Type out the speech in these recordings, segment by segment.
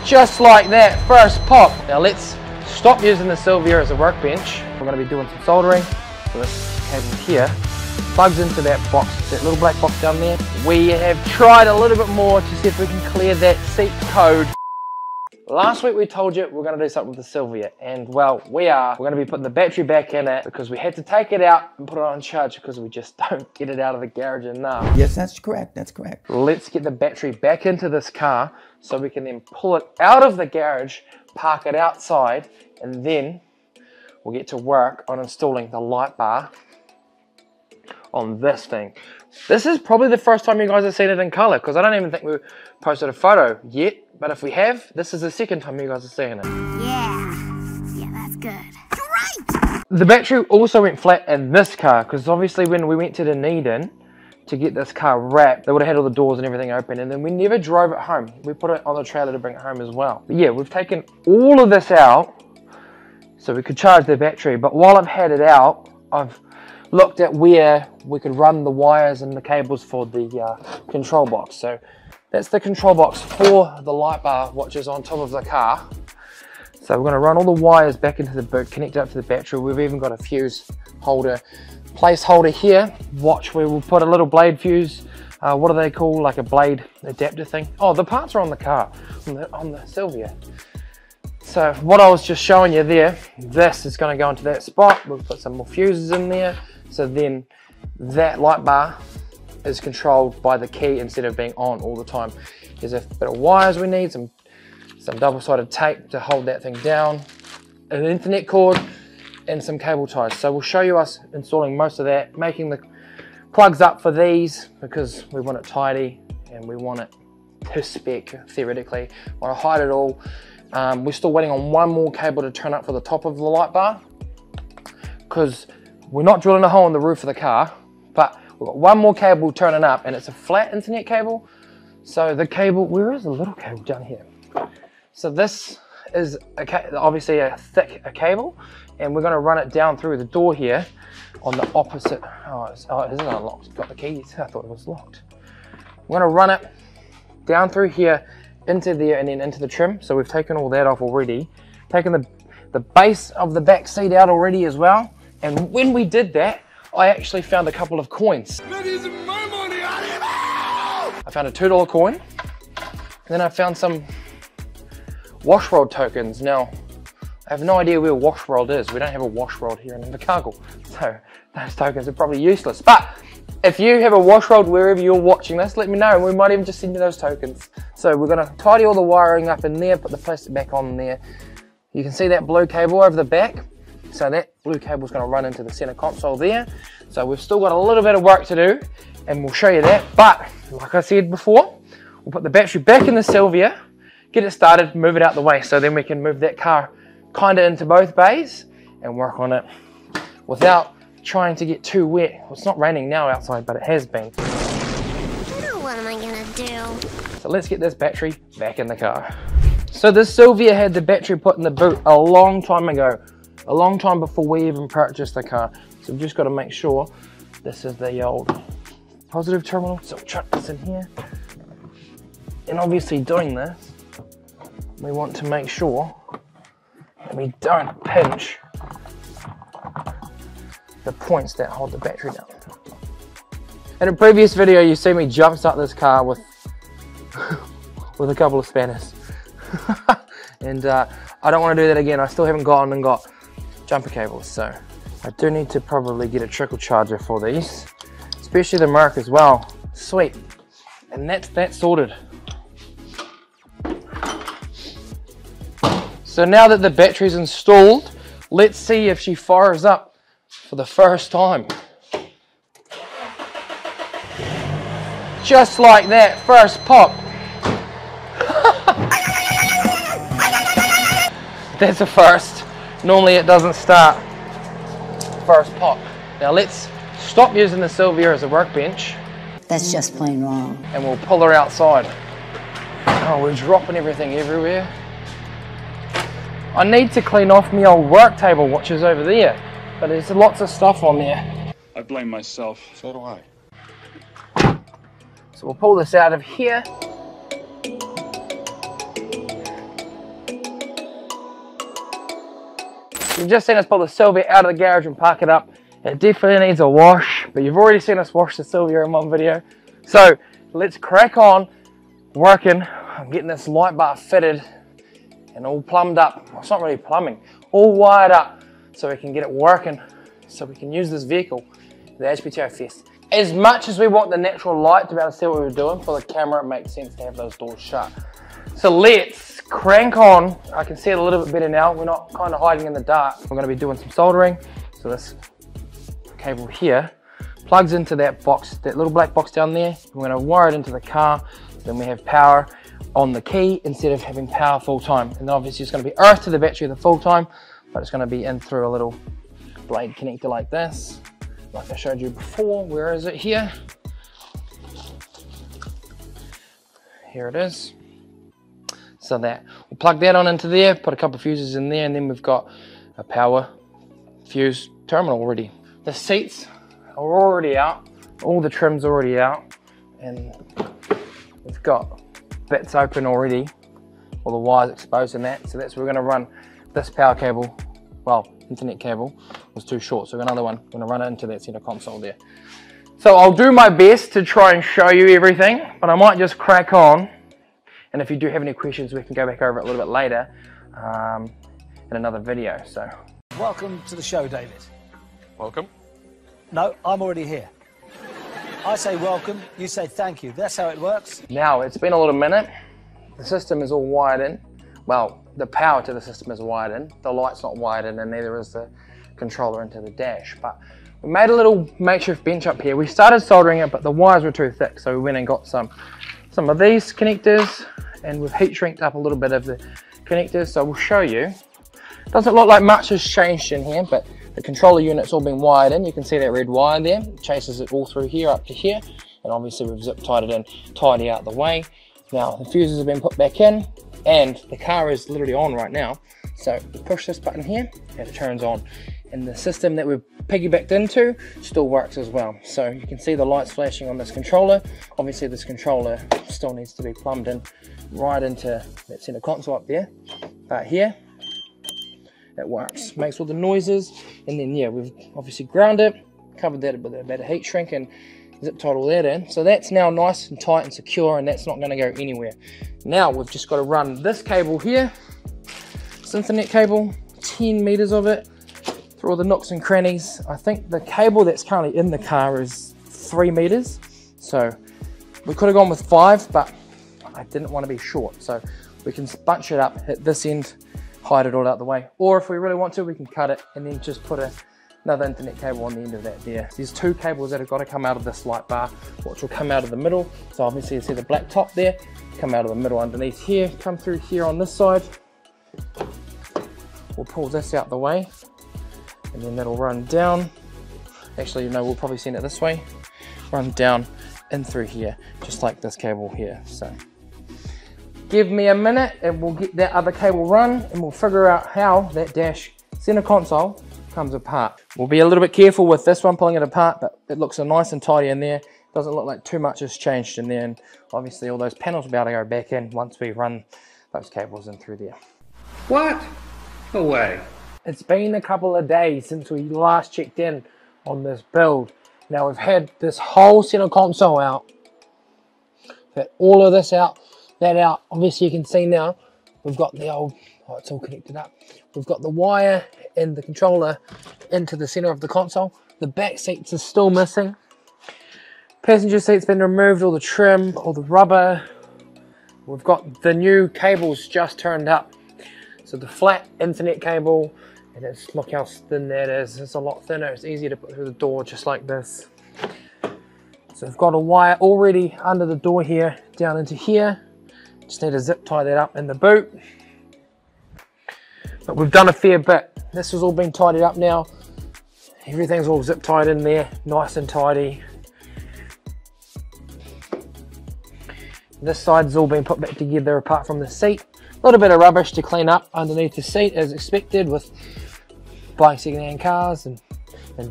Just like that, first pop. Now let's stop using the Silvia as a workbench. We're going to be doing some soldering. So this cable here plugs into that box, that little black box down there. We have tried a little bit more to see if we can clear that seat code. Last week we told you we're going to do something with the Silvia, and well, we are. We're going to be putting the battery back in it because we had to take it out and put it on charge because we just don't get it out of the garage enough. Yes, that's correct, that's correct. Let's get the battery back into this car so we can then pull it out of the garage, park it outside, and then we'll get to work on installing the light bar on this thing. This is probably the first time you guys have seen it in color because I don't even think we posted a photo yet, but if we have, this is the second time you guys are seeing it. Yeah, that's good. You're right! The battery also went flat in this car because obviously when we went to Dunedin to get this car wrapped, they would have had all the doors and everything open, and then we never drove it home. We put it on the trailer to bring it home as well. But yeah, we've taken all of this out so we could charge the battery, but while I've had it out, I've looked at where we could run the wires and the cables for the control box. So that's the control box for the light bar, which is on top of the car. So we're going to run all the wires back into the boot, connect it up to the battery. We've even got a fuse holder, placeholder here. Watch where we'll put a little blade fuse. What do they call, like a blade adapter thing? Oh, the parts are on the car, on the Silvia. So what I was just showing you there, this is going to go into that spot. We'll put some more fuses in there. So then that light bar is controlled by the key instead of being on all the time. There's a bit of wires we need, some double-sided tape to hold that thing down, an Ethernet cord, and some cable ties. So we'll show you us installing most of that, making the plugs up for these because we want it tidy and we want it to spec theoretically. We want to hide it all. We're still waiting on one more cable to turn up for the top of the light bar because we're not drilling a hole in the roof of the car, but we've got one more cable turning up and it's a flat internet cable. So the cable, where is the little cable down here? So this is obviously a thick cable, and we're going to run it down through the door here on the opposite. Oh, it isn't unlocked. It's got the keys. I thought it was locked. We're going to run it down through here into there and then into the trim. So we've taken all that off already. Taken the base of the back seat out already as well. And when we did that, I actually found a couple of coins. That is my money, animal! I found a $2 coin. And then I found some washworld tokens. Now, I have no idea where washworld is. We don't have a washworld here in Invercargill. So those tokens are probably useless. But if you have a washworld wherever you're watching this, let me know. And we might even just send you those tokens. So we're gonna tidy all the wiring up in there, put the plastic back on there. You can see that blue cable over the back. So that blue cable is going to run into the center console there. So we've still got a little bit of work to do, and we'll show you that. But like I said before, we'll put the battery back in the Silvia, get it started, move it out the way, so then we can move that car kind of into both bays and work on it without trying to get too wet. Well, it's not raining now outside, but it has been. Now what am I gonna do? So let's get this battery back in the car. So this Silvia had the battery put in the boot a long time ago. A long time before we even purchased the car. So we've just got to make sure this is the old positive terminal. So we'll chuck this in here. And obviously doing this, we want to make sure that we don't pinch the points that hold the battery down. In a previous video, you see me jump start this car with a couple of spanners. And I don't want to do that again. I still haven't gone and got jumper cables, so I do need to probably get a trickle charger for these, especially the Merc as well. Sweet. And that's that sorted. So now that the battery's installed, let's see if she fires up for the first time. Just like that, first pop. That's a first. Normally it doesn't start first pop. Now let's stop using the Silvia as a workbench. That's just plain wrong. And we'll pull her outside. Oh, we're dropping everything everywhere. I need to clean off my old work table, which is over there. But there's lots of stuff on there. I blame myself. So do I. So we'll pull this out of here. You've just seen us pull the Silvia out of the garage and park it up. It definitely needs a wash, but you've already seen us wash the Silvia in one video. So let's crack on working on getting this light bar fitted and all plumbed up. Well, it's not really plumbing, all wired up so we can get it working, so we can use this vehicle, the HPTO Fest. As much as we want the natural light to be able to see what we're doing, for the camera it makes sense to have those doors shut. So let's crank on. I can see it a little bit better now. We're not kind of hiding in the dark. We're going to be doing some soldering. So this cable here plugs into that box, that little black box down there. We're going to wire it into the car. Then we have power on the key instead of having power full time. And then obviously it's going to be earth to the battery the full time, but it's going to be in through a little blade connector like this, like I showed you before. Where is it here? Here it is. So that we'll plug that on into there, put a couple of fuses in there, and then we've got a power fuse terminal already. The seats are already out, all the trim's already out, and we've got bits open already, all the wires exposed in that. So that's where we're going to run this power cable. Well, internet cable was too short, so another one. We're going to run it into that center console there. So I'll do my best to try and show you everything, but I might just crack on. And if you do have any questions, we can go back over it a little bit later in another video. So, welcome to the show, David. Welcome. No, I'm already here. I say welcome, you say thank you. That's how it works. Now, it's been a little minute. The system is all wired in. Well, the power to the system is wired in. The light's not wired in, and neither is the controller into the dash. But we made a little makeshift bench up here. We started soldering it, but the wires were too thick, so we went and got some of these connectors, and we've heat shrinked up a little bit of the connectors, so we'll show you. Doesn't look like much has changed in here, but the controller unit's all been wired in. You can see that red wire there. It chases it all through here up to here, and obviously we've zip tied it in, tidy out the way. Now the fuses have been put back in, and the car is literally on right now. So we push this button here, and it turns on. And the system that we've piggybacked into still works as well. So you can see the lights flashing on this controller. Obviously this controller still needs to be plumbed in right into that center console up there. But here, it works. Makes all the noises. And then yeah, we've obviously ground it, covered that with a bit of heat shrink and zip tied all that in. So that's now nice and tight and secure, and that's not gonna go anywhere. Now we've just gotta run this cable here, this Ethernet cable, 10 meters of it, through all the nooks and crannies. I think the cable that's currently in the car is 3 meters. So we could have gone with 5, but I didn't want to be short. So we can bunch it up, hit this end, hide it all out the way. Or if we really want to, we can cut it and then just put another internet cable on the end of that there. There's 2 cables that have got to come out of this light bar, which will come out of the middle. So obviously you see the black top there, come out of the middle underneath here, come through here on this side. We'll pull this out the way, and then that'll run down. Actually, no, we'll probably send it this way. Run down in through here, just like this cable here. So give me a minute and we'll get that other cable run, and we'll figure out how that dash center console comes apart. We'll be a little bit careful with this one, pulling it apart, but it looks so nice and tidy in there. Doesn't look like too much has changed in there, and obviously all those panels will be able to go back in once we run those cables in through there. What? No way. It's been a couple of days since we last checked in on this build. Now we've had this whole center console out. We've had all of this out, that out. Obviously you can see now, we've got the old, oh, it's all connected up. We've got the wire and the controller into the center of the console. The back seats are still missing. Passenger seat's been removed, all the trim, all the rubber. We've got the new cables just turned up. So the flat Ethernet cable, and it's, look how thin that is. It's a lot thinner. It's easier to put through the door just like this. So I've got a wire already under the door here, down into here. Just need to zip tie that up in the boot. But we've done a fair bit. This has all been tidied up now. Everything's all zip tied in there, nice and tidy. This side's all been put back together apart from the seat. A little bit of rubbish to clean up underneath the seat as expected with buying second-hand cars and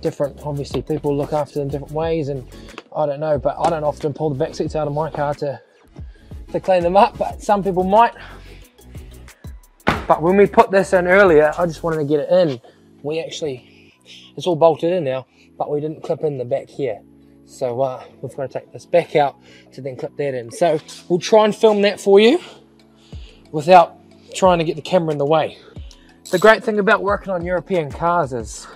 different, obviously people look after them different ways, and I don't know, but I don't often pull the back seats out of my car to clean them up, but some people might. But when we put this in earlier, I just wanted to get it in it's all bolted in now, but we didn't clip in the back here. So we've got to take this back out to then clip that in. So we'll try and film that for you without trying to get the camera in the way. The great thing about working on European cars is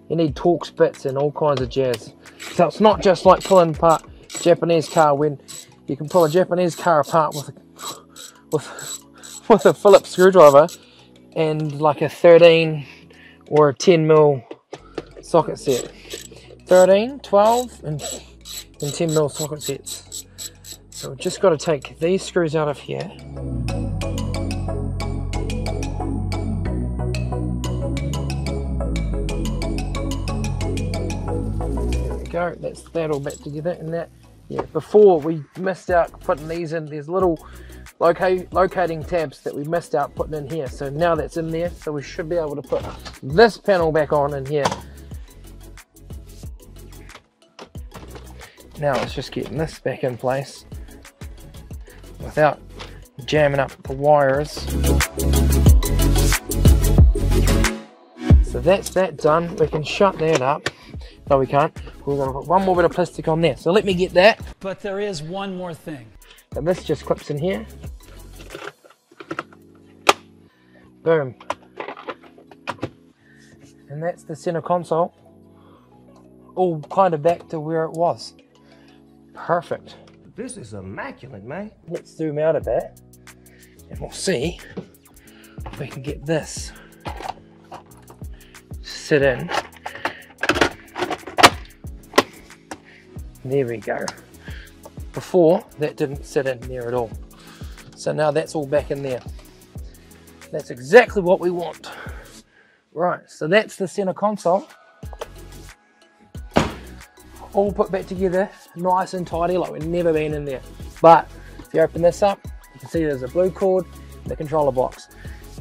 you need Torx bits and all kinds of jazz. So it's not just like pulling apart a Japanese car, when you can pull a Japanese car apart with a Phillips screwdriver and like a 13 or a 10mm socket set. 13, 12 and 10mm socket sets. So we've just got to take these screws out of here. Go. That's that all back together. And that, yeah, before we missed out putting these in. There's little locating tabs that we missed out putting in here, so now that's in there, so we should be able to put this panel back on in here. Now it's just getting this back in place without jamming up the wires. So that's that done. We can shut that up. No, we can't. We're going to put one more bit of plastic on there. So let me get that. But there is one more thing. And this just clips in here. Boom. And that's the center console. All kind of back to where it was. Perfect. This is immaculate, man. Let's zoom out a bit. And we'll see if we can get this sit in. There we go. Before, that didn't sit in there at all. So now that's all back in there. That's exactly what we want. Right, so that's the center console. All put back together, nice and tidy, like we've never been in there. But if you open this up, you can see there's a blue cord, the controller box.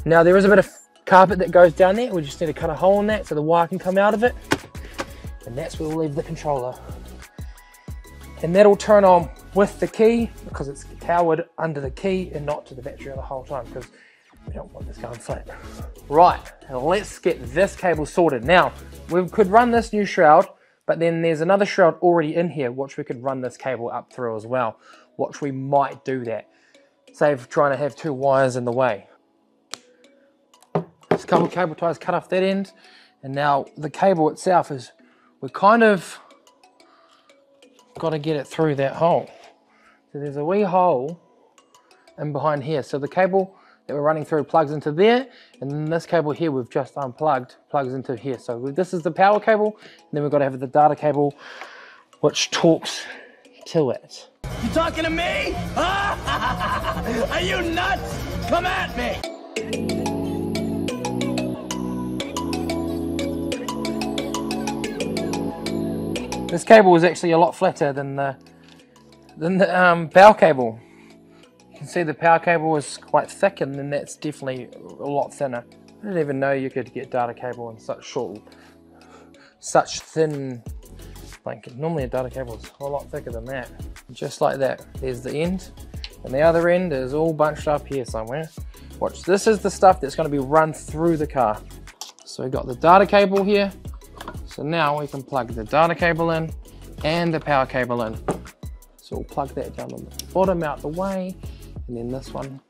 Now there is a bit of carpet that goes down there. We just need to cut a hole in that so the wire can come out of it. And that's where we'll leave the controller. And that'll turn on with the key, because it's powered under the key and not to the battery the whole time, because we don't want this going flat. Right, let's get this cable sorted. Now, we could run this new shroud, but then there's another shroud already in here, which we could run this cable up through as well, which we might do that. Save trying to have two wires in the way. There's a couple of cable ties cut off that end, and now the cable itself is, we kind of got to get it through that hole. So there's a wee hole in behind here. So the cable that we're running through plugs into there, and then this cable here we've just unplugged plugs into here. So this is the power cable, and then we've got to have the data cable which talks to it. You talking to me? Are you nuts? Come at me! This cable is actually a lot flatter than the power cable. You can see the power cable is quite thick, and then that's definitely a lot thinner. I didn't even know you could get data cable in such thin. Like normally a data cable is a lot thicker than that. Just like that. There's the end, and the other end is all bunched up here somewhere. Watch. This is the stuff that's going to be run through the car. So we've got the data cable here. So now we can plug the data cable in and the power cable in. So we'll plug that down on the bottom out the way, and then this one,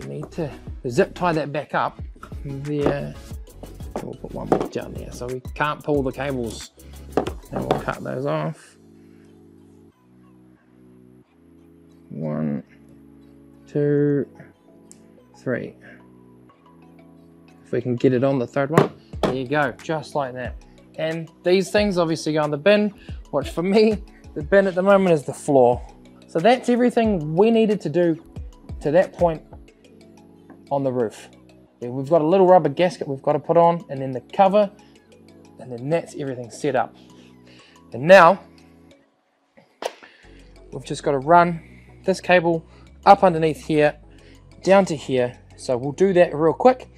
we need to zip tie that back up there. We'll put one more down there so we can't pull the cables. And we'll cut those off. 1, 2, 3. If we can get it on the third one, there you go, just like that. And these things obviously go in the bin, which for me, the bin at the moment is the floor. So that's everything we needed to do to that point on the roof. We've got a little rubber gasket we've got to put on, and then the cover, and then that's everything set up. And now, we've just got to run this cable up underneath here, down to here. So we'll do that real quick,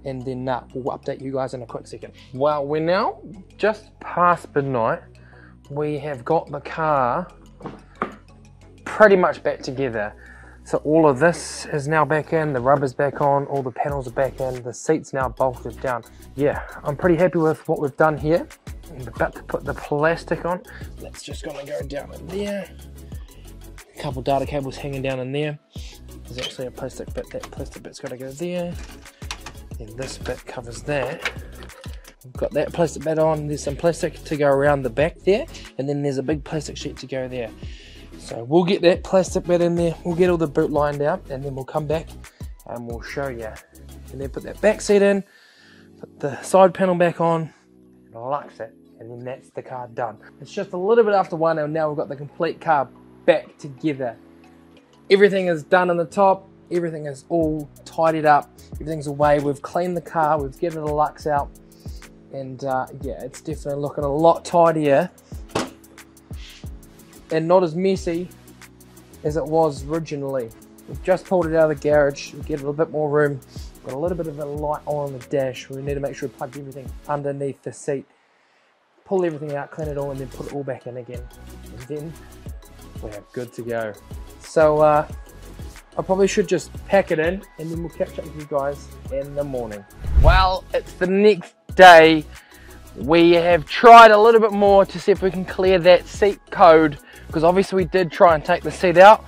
and then we'll update you guys in a quick second. Well, we're now just past midnight. We have got the car pretty much back together. So all of this is now back in, the rubber's back on, all the panels are back in, the seat's now bolted down. Yeah, I'm pretty happy with what we've done here. I'm about to put the plastic on. That's just gonna go down in there. A couple data cables hanging down in there. There's actually a plastic bit, that plastic bit's gotta go there. And this bit covers that. We've got that plastic bit on, there's some plastic to go around the back there, and then there's a big plastic sheet to go there. So we'll get that plastic bit in there, we'll get all the boot lined out, and then we'll come back and we'll show you. And then put that back seat in, put the side panel back on, and lux it, and then that's the car done. It's just a little bit after 1, and now we've got the complete car back together. Everything is done on the top, everything is all tidied up, everything's away, we've cleaned the car, we've given the lux out, and yeah, it's definitely looking a lot tidier and not as messy as it was originally. We've just pulled it out of the garage, we get a little bit more room, got a little bit of a light on the dash, we need to make sure we plug everything underneath the seat, pull everything out, clean it all, and then put it all back in again, and then we're good to go. So I probably should just pack it in, and then we'll catch up with you guys in the morning. Well, it's the next day. We have tried a little bit more to see if we can clear that seat code, because obviously we did try and take the seat out,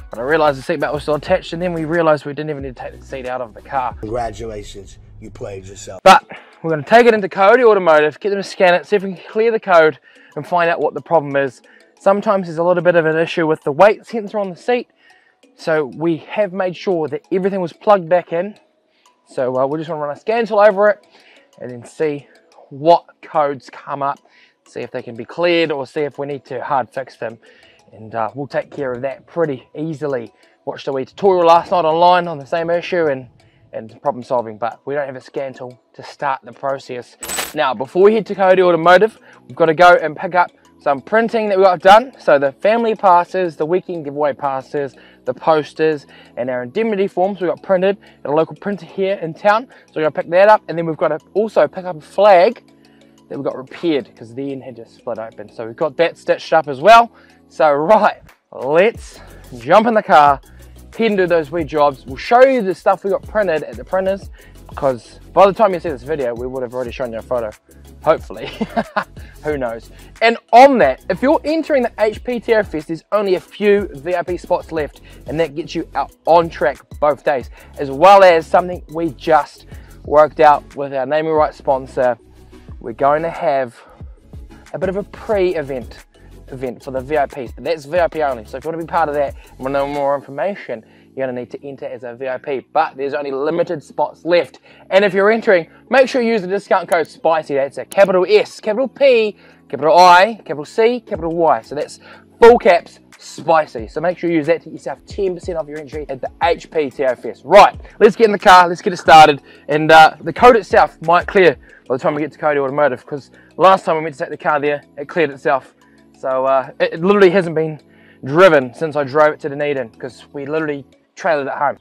but I realized the seat belt was still attached, and then we realized we didn't even need to take the seat out of the car. Congratulations, you played yourself. But we're going to take it into Coyote Automotive, get them to scan it, see if we can clear the code and find out what the problem is. Sometimes there's a little bit of an issue with the weight sensor on the seat, so we have made sure that everything was plugged back in. So we're just going to run a scan tool over it and then see what codes come up, see if they can be cleared or see if we need to hard fix them, and we'll take care of that pretty easily. Watched a wee tutorial last night online on the same issue and problem solving, but we don't have a scan tool to start the process. Now before we head to Coyote Automotive, we've got to go and pick up some printing that we got done. So the family passes, the weekend giveaway passes, the posters, and our indemnity forms we got printed at a local printer here in town. So we're going to pick that up, and then we've got to also pick up a flag that we got repaired because the end had just split open. So we've got that stitched up as well. So right, let's jump in the car, head and do those wee jobs. We'll show you the stuff we got printed at the printers, because by the time you see this video, we would have already shown you a photo. Hopefully. Who knows. And on that, if you're entering the HPTO Fest, there's only a few VIP spots left, and that gets you out on track both days, as well as something we just worked out with our naming rights sponsor. We're going to have a bit of a pre-event for the VIPs, but that's VIP only. So if you want to be part of that and want to know more information, you're going to need to enter as a VIP, but there's only limited spots left. And if you're entering, make sure you use the discount code SPICY. That's a capital S, capital P, capital I, capital C, capital Y. So that's full caps, SPICY. So make sure you use that to get yourself 10% off your entry at the HPTO Fest. Right, let's get in the car, let's get it started. And the code itself might clear by the time we get to Coyote Automotive, because last time we went to take the car there, it cleared itself. So it literally hasn't been driven since I drove it to Dunedin, because we literally trailered it home.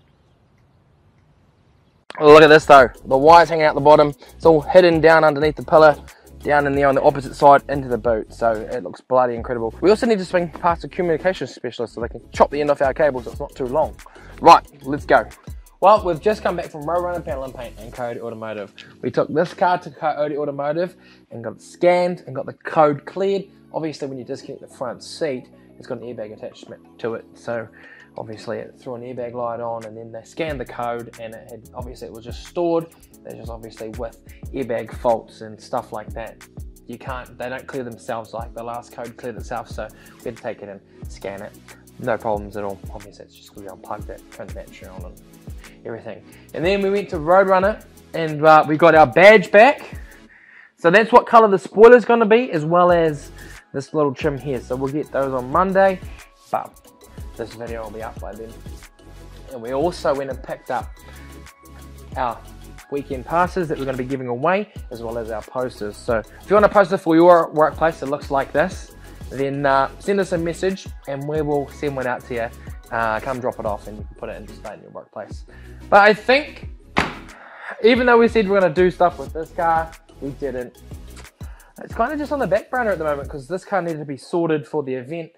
Look at this though, the wires hanging out the bottom, it's all hidden down underneath the pillar, down in there on the opposite side into the boot, so it looks bloody incredible. We also need to swing past a communications specialist so they can chop the end off our cable so it's not too long. Right, let's go. Well, we've just come back from Roadrunner Panel and Paint and Coyote Automotive. We took this car to Coyote Automotive and got it scanned and got the code cleared. Obviously when you disconnect the front seat, it's got an airbag attachment to it, so obviously it threw an airbag light on, and then they scanned the code, and it had, obviously it was just stored. They're just obviously with airbag faults and stuff like that. They don't clear themselves like the last code cleared itself, so we had to take it and scan it. No problems at all. Obviously it's just because we unplugged it, turned the battery on and everything. And then we went to Roadrunner and we got our badge back. So that's what colour the spoiler's going to be, as well as this little trim here. So we'll get those on Monday, but this video will be up by then. And we also went and picked up our weekend passes that we're going to be giving away, as well as our posters. So if you want a poster for your workplace that looks like this, then send us a message and we will send one out to you. Come drop it off and you can put it in display in your workplace. But I think, even though we said we're going to do stuff with this car, we didn't. It's kind of just on the back burner at the moment because this car needed to be sorted for the event.